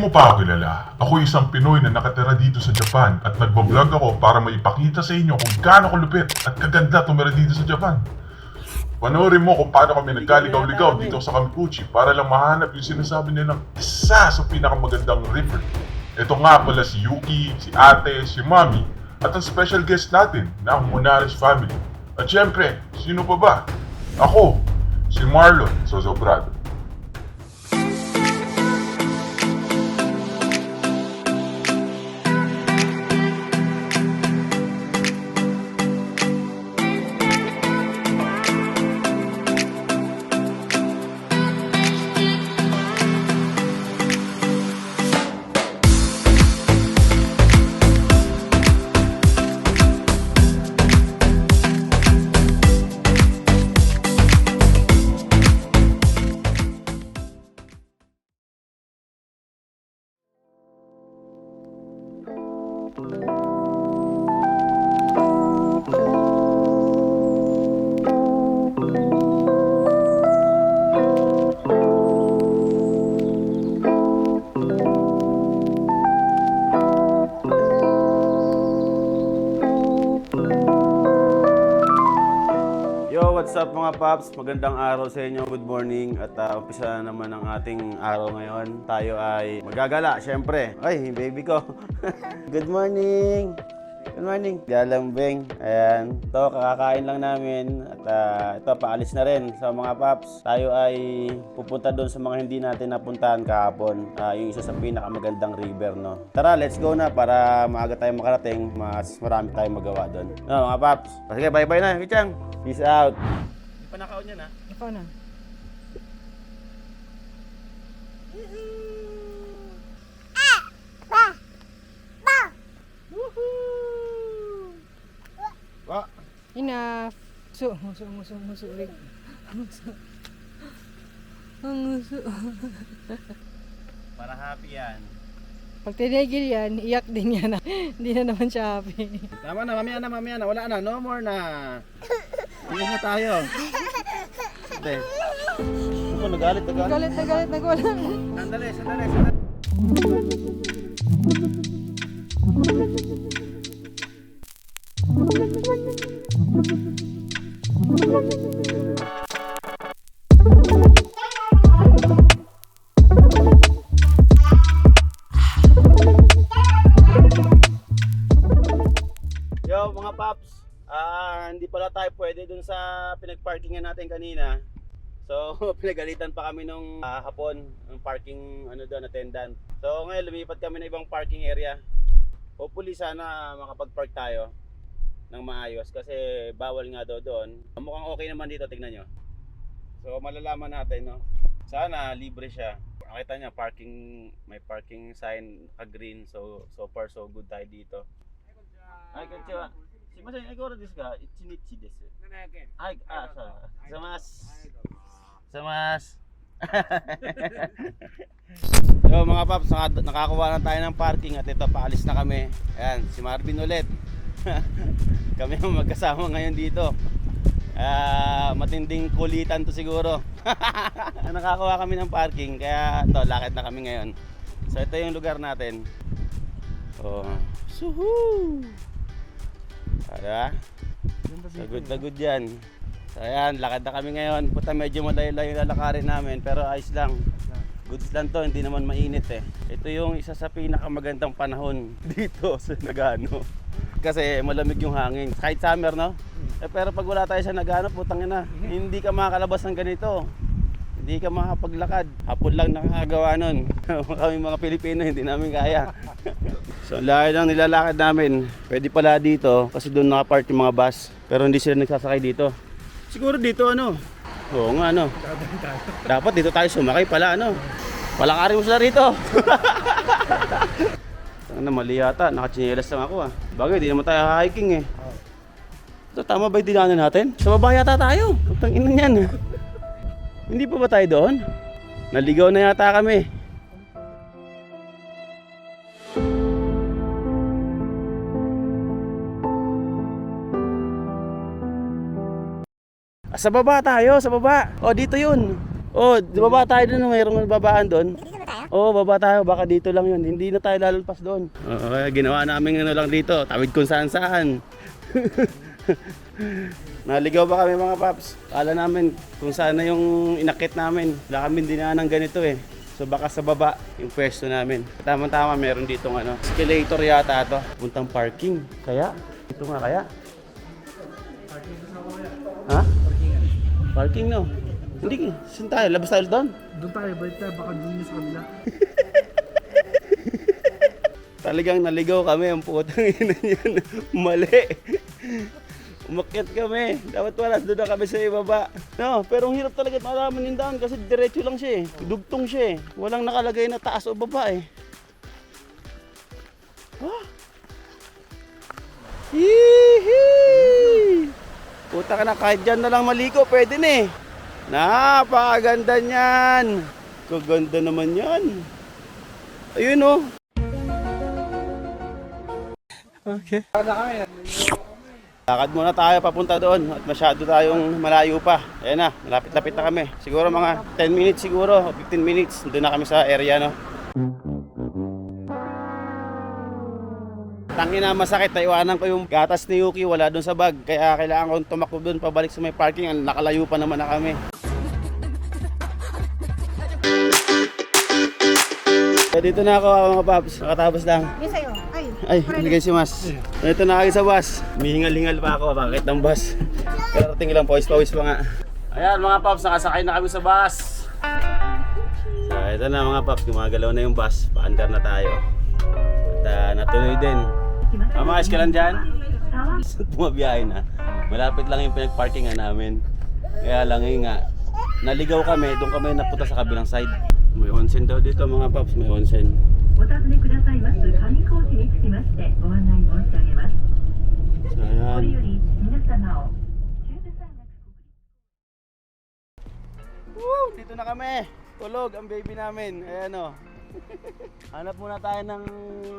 mo pa ako kilala. Ako isang Pinoy na nakatira dito sa Japan at nagbablog ako para maipakita sa inyo kung gaano kalupit at kaganda tumira dito sa Japan. Panoorin mo kung paano kami nagkaligaw-ligaw dito sa Kamikuchi para lang mahanap yung sinasabi nilang isa sa pinakamagandang river. Ito nga pala si Yuki, si ate, si mami, at ang special guest natin na ang Monares family. At syempre, sino pa ba? Ako, si Marlon Sosobrado. What's up mga paps? Magandang araw sa inyo. Good morning. At umpisa na naman ang ating araw ngayon. Tayo ay magagala, syempre. Ay, baby ko. Good morning. Good morning. Galambeng. Ayan. Ito, kakakain lang namin. At ito, paalis na rin sa mga paps. Tayo ay pupunta doon sa mga hindi natin napuntahan kahapon. Yung isa sa pinakamagandang river, no? Tara, let's go na para maaga tayo makarating. Mas marami tayong magawa doon. No, mga paps. Sige, bye-bye na. Kichang. Peace out. Di pa nakaon yan, ha? Ikaw na. Wa. Enough. Muso rin. Ang muso. Para happy yan. Pag tinigil yan, iyak din yan. Hindi na naman siya happy. Tama na, mamaya na. Wala na, no more na. Hindi na tayo. Ate. Ano, nagalit. Nagalit. Sandali. Yo mga paps, hindi pala tayo pwede dun sa pinagparkingan natin kanina. So pinagalitan pa kami nung hapon ng parking doon attendant. So ngayon lumipat kami na ibang parking area. Hopefully sana makapag-park tayo ng maayos kasi bawal nga daw doon. Mukhang okay naman dito, tignan nyo. So malalaman natin, no. Sana libre siya. Nakita niya may parking sign green. So far so good tayo dito. Ay, konnichiwa. Simasen, ikaw rin desu ka? Ichinichi desu. Ay, Samas. So mga paps, nakakuha na tayo ng parking at ito, paalis na kami. Ayan, si Marvin ulit. Kami ang magkasama ngayon dito. Matinding kulitan to siguro. Nakakuha kami ng parking, kaya ito, lakad na kami ngayon. So ito yung lugar natin. Oh, suhu! Diba? So good yan. So ayan, lakad na kami ngayon. Puta, medyo malayo-layo yung lalakarin namin, pero ayos lang. Goods lang to, hindi naman mainit eh. Ito yung isa sa pinakamagandang panahon dito sa Nagano. Kasi malamig yung hangin. Kahit summer, no? Pero pag wala tayo sa Nagano, putang ina, hindi ka makakalabas ng ganito. Hindi ka makapaglakad. Hapon lang nakakagawa nun. Kami mga Pilipino, hindi namin kaya. So lahat lang nilalakad namin. Pwede pala dito kasi doon nakapark yung mga bus. Pero hindi sila nagsasakay dito. Siguro dito ano? Oo nga ano. Dapat dito tayo sumakay pala ano. Palakarin mo sila rito. Ano, mali yata. Nakachinelas lang ako ah. Bagay, di naman tayo hiking eh. So, tama ba yung dinaanan natin? Sa baba yata tayo. Putang ina yan. Hindi pa ba tayo doon? Naligaw na yata kami. Sa baba tayo, sa baba. Oh, dito yun. Oh, di baba tayo doon, mayroong babaan doon. Oo, baba tayo. Baka dito lang yun. Hindi na tayo lalagpas doon. Oo, kaya ginawa namin ano lang dito. Tawid kung saan saan. Naligaw ba kami mga paps? Kala namin kung saan na yung inakit namin. Wala kami dinaan ng ganito eh. So baka sa baba yung pwesto namin. Tama-tama meron ditong ano, escalator yata ito. Puntang parking. Kaya? Ito nga kaya? Ha? Parking no? Hindi, saan tayo? Labas tayo doon? Doon tayo, balik tayo, baka doon sa kabila. Talagang naligaw kami, ang putang ina yun. Mali. Umakyat kami. Dapat wala, doon na kami sa ibaba. No, pero ang hirap talaga malaman yung daan kasi diretso lang siya eh. Dugtong siya eh. Walang nakalagay na taas o baba eh. Ah! Hihi! Puta ka na, kahit dyan na lang maliko, pwede na eh. Napakaganda niyan. Kaganda naman yan. Ayun oh. Okay. Lakad muna tayo papunta doon at masyado tayong malayo pa. Ayan na, malapit-lapit na kami. Siguro mga 10 minutes siguro, 15 minutes. Doon na kami sa area no. Tangina masakit, naiwanan ko yung gatas ni Yuki, wala doon sa bag. Kaya kailangan kong tumakbo doon pabalik sa may parking. Nakalayo pa naman na kami. So, dito na ako mga paps, nakatapos lang. Yan sa'yo. Ay, binigay si Mas. Ito na ako sa bus. Mihingal-hingal pa ako, bakit ng bus? Karating lang, pawis-pawis pa nga. Ayan mga paps, nakasakay na kami sa bus. So ito na mga paps, gumagalaw na yung bus. Paandar na tayo. At natuloy din. Mamayos ka lang dyan? Bumabiyahe na. Malapit lang yung pinag-parkingan namin. Kaya lang yun nga, naligaw kami, doon kami napunta sa kabilang side. May onsen daw dito mga paps, may onsen. お尋ねくださいます上高地につきましてご案内申し上げます。 So これ ayan. より皆様を中部山岳 Woo! Dito na kami. Tulog ang baby namin. Ayan o. Hanap muna tayo ng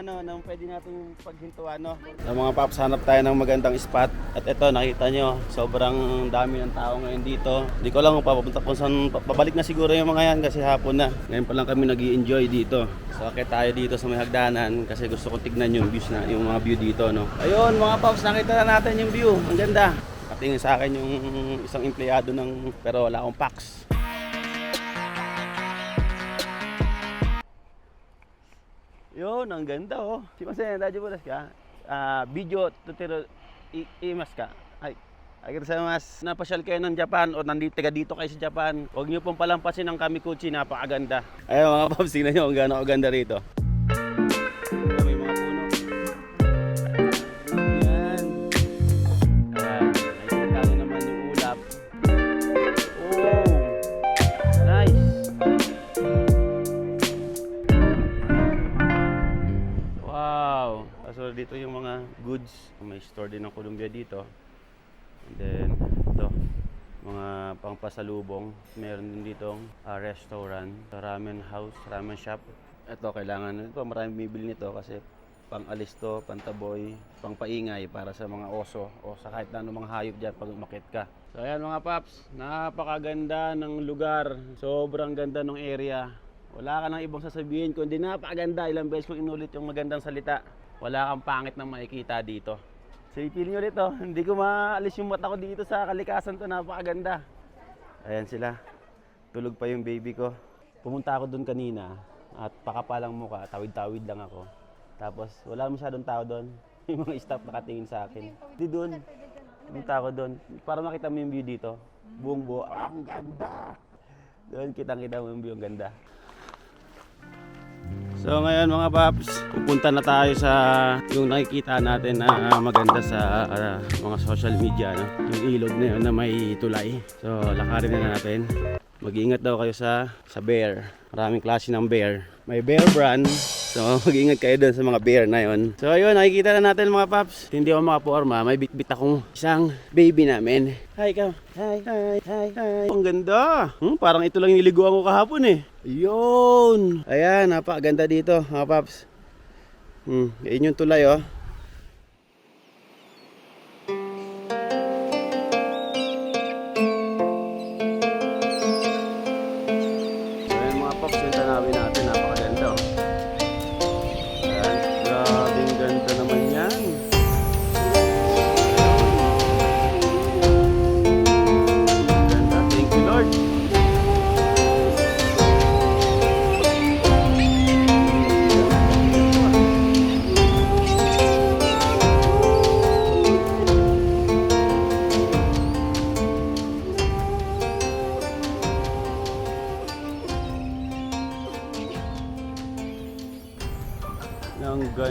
ng pwede nating paghintuan no. Sa mga paps, hanap tayo ng magandang spot. At ito nakita nyo, sobrang dami ng tao ngayon dito. Hindi ko lang kung papapunta kung saan, babalik na siguro yung mga yan kasi hapon na. Ngayon pa lang kami nag-i-enjoy dito. So akit tayo dito sa may hagdanan kasi gusto kong tignan yung views na, yung mga view dito no. Ayun mga paps, nakita na natin yung view. Ang ganda. Katingin sa akin yung isang empleyado ng pero wala akong packs. Yun, ang ganda oh. Si Masen, dadyo mo ka? Video tutiro imas ka. Ay, agad sa mas napasyal kayo ng Japan o nandito dito kayo sa Japan. Huwag niyo pong palampasin ang Kamikuchi, napakaganda. Ayun mga paps, tingnan niyo kung gaano kaganda rito. May mga puno. Yan. Nakikita niyo naman yung ulap. Oh, nice. Wow! So dito yung mga goods. May store din ng Columbia dito. And then ito, mga pangpasalubong. Meron din dito restaurant, ramen house, ramen shop. Ito kailangan ito, maraming bibili nito kasi pang-alis to, pantaboy, pang-paingay para sa mga oso o sa kahit na anong mga hayop dyan pag umakyat ka. So ayan mga paps, napakaganda ng lugar. Sobrang ganda ng area. Wala ka nang ibang sasabihin kundi napakaganda. Ilang beses kong inulit yung magandang salita. Wala kang pangit na makikita dito. So ipili nyo rito, hindi ko maalis yung mata ko dito sa kalikasan to. Napakaganda. Ayan sila. Tulog pa yung baby ko. Pumunta ako doon kanina at pakapalang mukha, tawid-tawid lang ako. Tapos wala masyadong tao doon. Yung mga staff nakatingin sa akin. Hindi doon. Pumunta ako doon para makita mo yung view dito. Buong buo. Ang ganda! Doon kitang-kita mo yung view, ang ganda. So ngayon mga paps, pupunta na tayo sa yung nakikita natin na maganda sa mga social media no? Yung ilog na yun na may tulay. So lakarin na natin. Mag-iingat daw kayo sa bear. Maraming klase ng bear. May bear brand. So mag-iingat kayo doon sa mga bear na yun. So ayun, nakikita na natin mga paps. Hindi ako makaporma, may bitbit akong isang baby namin. Hi ikaw. Hi, hi, hi, hi. Ang ganda. Parang ito lang niliguan ko kahapon eh. Ayun. Ayan, napakaganda dito mga paps. Ayun yung tulay oh. So ayan mga paps, yung tanawin natin.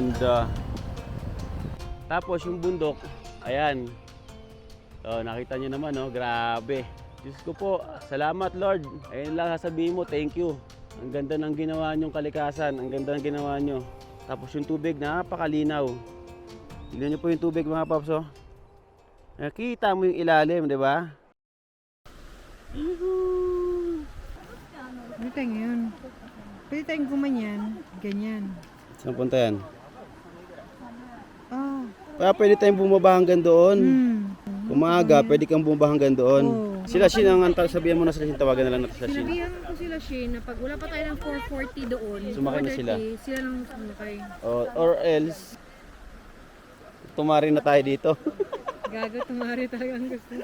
Ganda. Tapos yung bundok, ayan. Oh, nakita nyo naman, oh, grabe. Diyos ko po, salamat Lord. Ayun lang sasabihin mo, thank you. Ang ganda ng ginawa nyong kalikasan, ang ganda ng ginawa nyo. Tapos yung tubig, napakalinaw. Tignan nyo po yung tubig mga paps, oh. Nakita mo yung ilalim, di ba? Pwede tayong yun. Pwede tayong gumanyan. Ganyan. Saan punta yan? Oh. Kaya pwede tayong bumaba hanggang doon. Umaga, Pwede kang bumaba hanggang doon. Oo. Sila Shin ang sabihan mo na sila Shin, tawagan na lang natin sila Shin. Sinabihan ko sila Shane na pag wala pa tayo ng 440 doon, Sumakay na sila. 430, sila nang sumakay. Or else, tumari na tayo dito. Gago, tumari talaga ang gusto.